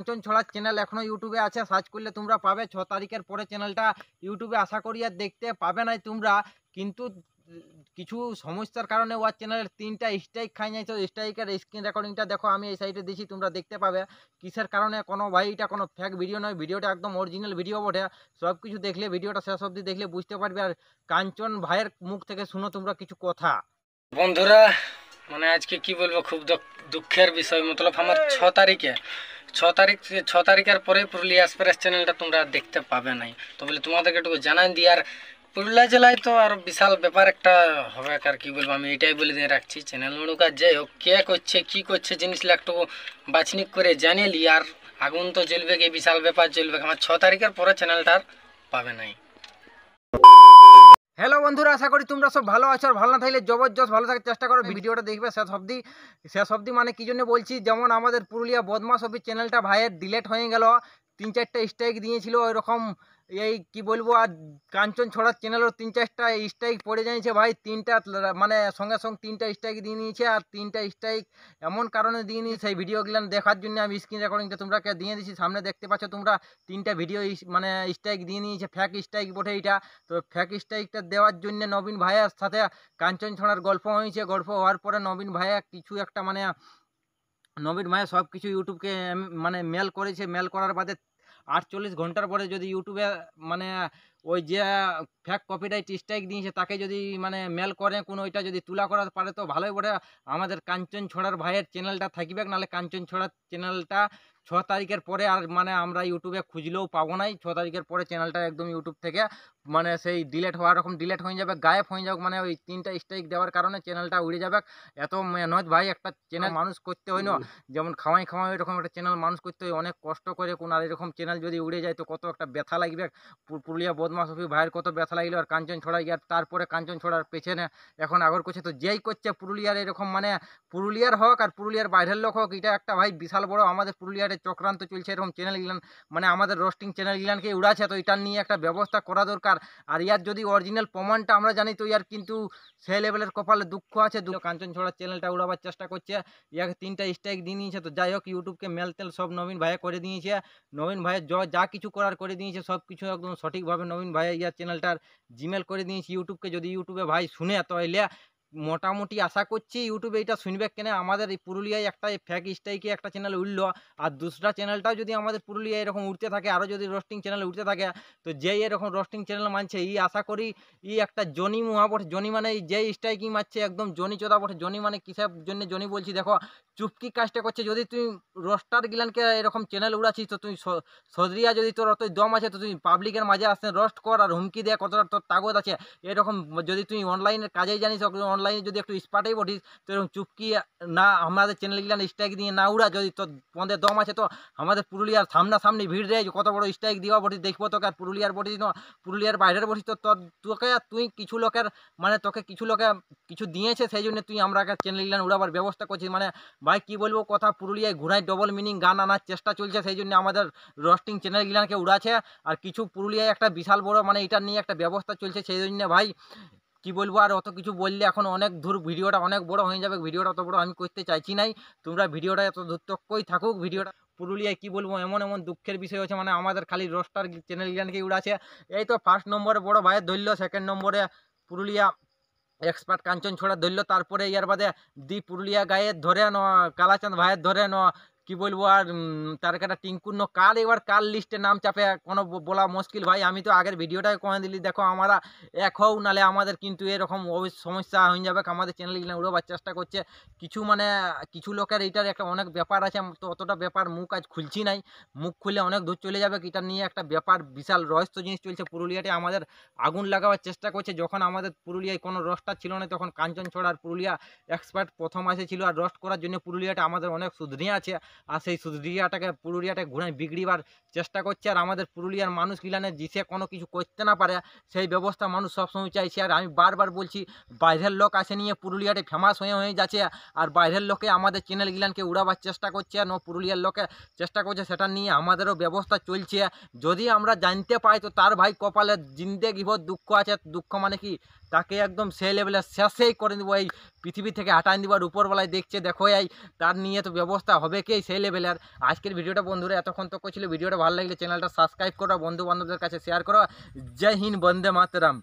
কাঞ্চন ছড়ার চ্যানেল এখনো ইউটিউবে আছে, সার্চ করলে তোমরা পাবে। 6 তারিখের পরে চ্যানেলটা ইউটিউবে আশা করি আর দেখতে পাবে নাই তোমরা। কিন্তু কিছু সমস্যার কারণে ওয়ার চ্যানেলের 3টা স্ট্রাইক খাই নাই। তো স্ট্রাইকের স্ক্রিন রেকর্ডিংটা দেখো, আমি এই সাইডে দিছি, তোমরা দেখতে পাবে কিসের কারণে। কোনো ভাই এটা কোনো ফেক ভিডিও নয়, ভিডিওটা একদম অরিজিনাল ভিডিও বটে। সব কিছু দেখলে, ভিডিওটা শেষ অবধি দেখলে বুঝতে পারবে। আর কাঞ্চন ভাইয়ের মুখ থেকে শুনো তোমরা কিছু কথা। বন্ধুরা মানে আজকে কি বলবো, খুব দুঃখের বিষয়। মতলব আমার 6 তারিখের পরে পুরুলিয়া এক্সপ্রেস চ্যানেলটা তোমরা দেখতে পাবে নাই। তো বলে তোমাদেরকে একটু জানাই দিই। আর পুরুলিয়া জেলায় তো আর বিশাল ব্যাপার একটা হবে, আর কি বলবো, আমি এটাই বলে দিয়ে রাখছি। চ্যানেল মুড়ুকার যাই হোক, কে করছে কি করছে জিনিসটা একটু বাছনিক করে জানিয়ে লি। আর আগুন তো জ্বলবে, কি বিশাল ব্যাপার চলবে। আমার 6 তারিখের পরে চ্যানেলটা আর পাবে নাই। হ্যালো বন্ধুরা, আশা করি তোমরা সব ভালো আছো। আর ভালো না থাকলে জবরদস্ত ভালো থাকার চেষ্টা করো। ভিডিওটা দেখবে শেষ অবধি মানে কি জন্য বলছি, যেমন আমাদের পুরুলিয়া বদমাস অফিস চ্যানেলটা ভাইয়ের ডিলেট হয়ে গেল। 3-4টা স্ট্রাইক দিয়েছিল ওইরকম। এই কি বলবো, আর কাঞ্চন ছড়ার চ্যানেলও 3-4টা স্ট্রাইক পড়ে যাচ্ছে ভাই। মানে সঙ্গে সঙ্গে 3টা স্ট্রাইক দিয়ে নিয়েছে। আর 3টা স্ট্রাইক এমন কারণে দিয়ে নিয়েছে, সেই ভিডিওগুলো দেখার জন্য আমি স্ক্রিন রেকর্ডিংটা তোমরা দিয়ে দিয়েছি। সামনে দেখতে পাচ্ছ তোমরা 3টা ভিডিও মানে স্ট্রাইক দিয়ে নিয়েছে। ফ্যাক স্ট্রাইক বটে এইটা। তো ফ্যাক স্ট্রাইকটা দেওয়ার জন্য নবীন ভাইয়ের সাথে কাঞ্চন ছড়ার গল্প হয়েছে। গল্প হওয়ার পরে নবীন ভাইয়া কিছু একটা মানে নবীন ভাইয়া সব কিছু ইউটিউবকে মানে মেল করেছে। মেল করার বাদে 48 ঘন্টার পরে যদি ইউটিউবে মানে ওই যে ফ্যাক কপিরাইট স্ট্রাইক দিয়েছে তাকে যদি মানে মেল করে কোনো, ওইটা যদি তুলা করা পারে তো ভালোই বটে। আমাদের কাঞ্চন ছড়ার ভাইয়ের চ্যানেলটা থাকবে, নাহলে কাঞ্চন ছড়ার চ্যানেলটা 6 তারিখের পরে আর মানে আমরা ইউটিউবে খুঁজলেও পাবো নাই। 6 তারিখের পরে চ্যানেলটা একদম ইউটিউব থেকে মানে সেই ডিলেট হওয়ার রকম ডিলেট হয়ে যাবে, গায়েব হয়ে যাবে। মানে ওই 3টা স্ট্রাইক দেওয়ার কারণে চ্যানেলটা উড়ে যাবে। এত মেহনত ভাই একটা চ্যানেল মানুষ করতে হয় না, যেমন খাওয়াই এরকম একটা চ্যানেল মানুষ করতে হয় অনেক কষ্ট করে কোন। আর এরকম চ্যানেল যদি উড়ে যায় তো কত একটা ব্যথা লাগবে। পুরুলিয়া বদমাশ অফিস ভাইয়ের কত ব্যথা লাগলো। আর কাঞ্চন ছড়াই গিয়ে তারপরে কাঞ্চন ছড়ার পেছনে এখন আগর করছে। তো যেই করছে পুরুলিয়ার এরকম মানে পুরুলিয়ার হোক আর পুরুলিয়ার বাইরের লোক হোক, এটা একটা ভাই বিশাল বড় আমাদের পুরুলিয়ার চক্রান্ত চলছে। এরকম চ্যানেল গিলান মানে আমাদের রোস্টিং চ্যানেল গিলানকে উড়াছে। তো এটা নিয়ে একটা ব্যবস্থা করা দরকার। আর ইয়ার যদি অরিজিনাল প্রমাণটা আমরা জানি তো ইয়ার কিন্তু সেই লেভেলের কপালে দুঃখ আছে। কাঞ্চন ছড়ার চ্যানেলটা উড়াবার চেষ্টা করছে, ইয়াকে 3টা স্ট্রাইক দিয়ে নিয়েছে। তো যাই হোক, ইউটিউবকে মেল তেল সব নবীন ভাইয়া করে দিয়েছে। নবীন ভাইয়ের যা কিছু করার করে দিয়েছে, সব কিছু একদম সঠিকভাবে নবীন ভাইয়া ইয়ার চ্যানেলটার জিমেল করে দিয়েছে ইউটিউবকে। যদি ইউটিউবে ভাই শুনে তাহলে মোটামুটি আশা করছি ইউটিউবে এটা শুনবে কেন। আমাদের এই পুরুলিয়ায় একটা ফ্যাক স্ট্রাইকে একটা চ্যানেল উঠলো, আর দুসরা চ্যানেলটাও যদি আমাদের পুরুলিয়ায় এরকম উঠতে থাকে, আরও যদি রোস্টিং চ্যানেল উঠতে থাকে, তো যেই এরকম রোস্টিং চ্যানেল মানছে আশা করি একটা জনি মুহা বটে। জনি মানে যেই স্ট্রাইকিং মারছে একদম জনি চোদা বটে। জনি মানে কিসের জন্য জনি বলছি দেখো, চুপকি কাজটা করছে। যদি তুই রোস্টার গিলানকে এরকম চ্যানেল উড়াচ্ছিস তো তুই সদরিয়া, যদি তোর অতই দম আছে তো তুই পাবলিকের মাঝে আসতে রোস্ট কর আর হুমকি দেয়, কতটা তোর তাগত আছে এরকম। যদি তুই অনলাইনের কাজেই জানিস, অনলাইনে যদি একটু স্পাটেই বটিস, তো এরকম চুপকি না আমাদের চ্যানেলগুলান স্ট্রাইক দিয়ে না উড়া। যদি তোর পদের দম আছে তো আমাদের পুরুলিয়ার সামনাসামনি ভিড় দেয় কত বড় স্ট্রাইক দেওয়া বটিস দেখবো তোকে। আর পুরুলিয়ার বটিস না, পুরুলিয়ার বাইরের বটিস তো তোকে তুই কিছু লোকের মানে তোকে কিছু লোকে কিছু দিয়েছে, সেই জন্য তুই আমরা চ্যানেলগুলান উড়াবার ব্যবস্থা করছিস। মানে ভাই কি বলবো কথা, পুরুলিয়ায় ঘুরায় ডবল মিনিং গান আনার চেষ্টা চলছে, সেই জন্য আমাদের রোস্টিং চ্যানেলগুলানকে উড়াছে। আর কিছু পুরুলিয়ায় একটা বিশাল বড় মানে এটা নিয়ে একটা ব্যবস্থা চলছে, সেই জন্য ভাই কি বলবো। আর অত কিছু বললে এখন অনেক দূর ভিডিওটা অনেক বড় হয়ে যাবে। ভিডিওটা অত বড় আমি করতে চাইছি নাই। তোমরা ভিডিওটা এত দূর তকই থাকুক। ভিডিওটা পুরুলিয়ায় কি বলবো এমন এমন দুঃখের বিষয় হচ্ছে, মানে আমাদের খালি রোস্টার চ্যানেল জ্ঞানকে উড়াছে। এই তো ফার্স্ট নম্বরে বড় ভাইয়ের ধরল, সেকেন্ড নম্বরে পুরুলিয়া এক্সপার্ট কাঞ্চন ছড়া ধরলো, তারপরে ইয়ার বাদে পুরুলিয়া গায়ের ধরে ন কালাচাঁদ ভাইয়ের ধরে ন কি বলবো। আর তার কাটা টিঙ্কুর কাল এবার কাল লিস্টে নাম চাপে কোনো বলা মুশকিল ভাই। আমি তো আগের ভিডিওটাই কয়ে দিলি দেখো, আমরা এক হও নালে আমাদের কিন্তু এরকম সমস্যা হয়ে যাবে। আমাদের চ্যানেলগুলো উড়োবার চেষ্টা করছে কিছু মানে কিছু লোকের এইটার একটা অনেক ব্যাপার আছে। তো অতটা ব্যাপার মুখ আজ খুলছি নাই, মুখ খুললে অনেক দূর চলে যাবে। এটা নিয়ে একটা ব্যাপার বিশাল রহস্য জিনিস চলছে পুরুলিয়াতে। আমাদের আগুন লাগাবার চেষ্টা করছে। যখন আমাদের পুরুলিয়ায় কোনো রোস্টার ছিল না তখন কাঞ্চন ছড়ার পুরুলিয়া এক্সপার্ট প্রথম ছিল। আর রোস্ট করার জন্য পুরুলিয়াটা আমাদের অনেক সুধরিয়া আছে। আর সেই সুধরিয়াটাকে পুরুলিয়াটাকে ঘুরায় বিগড়িবার চেষ্টা করছে। আর আমাদের পুরুলিয়ার মানুষ গিলানে জিসে কোনো কিছু করতে না পারে সেই ব্যবস্থা মানুষ সবসময় চাইছে। আর আমি বারবার বলছি, বাইরের লোক আসে নিয়ে পুরুলিয়াটা ফেমাস হয়ে যাচ্ছে। আর বাইরের লোকে আমাদের চ্যানেল গিলানকে উড়াবার চেষ্টা করছে, আর পুরুলিয়ার লোকে চেষ্টা করছে, সেটা নিয়ে আমাদেরও ব্যবস্থা চলছে। যদি আমরা জানতে পাই তো তার ভাই কপালে জিন্দেগি ভর দুঃখ আছে। দুঃখ মানে কি তাকে একদম সেই লেভেলের শেষেই করে দেবো, এই পৃথিবী থেকে হাঁটাই দিব। আর উপরবেলায় দেখছে দেখো এই তার নিয়ে তো ব্যবস্থা হবে কি সেই লেভেলের। আজকের ভিডিওটা বন্ধুরা এতক্ষণ তো ছিল, ভিডিওটা ভালো লাগলে চ্যানেলটা সাবস্ক্রাইব করো, বন্ধু বান্ধবদের কাছে শেয়ার করো। জয় হিন্দ, বন্দে মাতরম।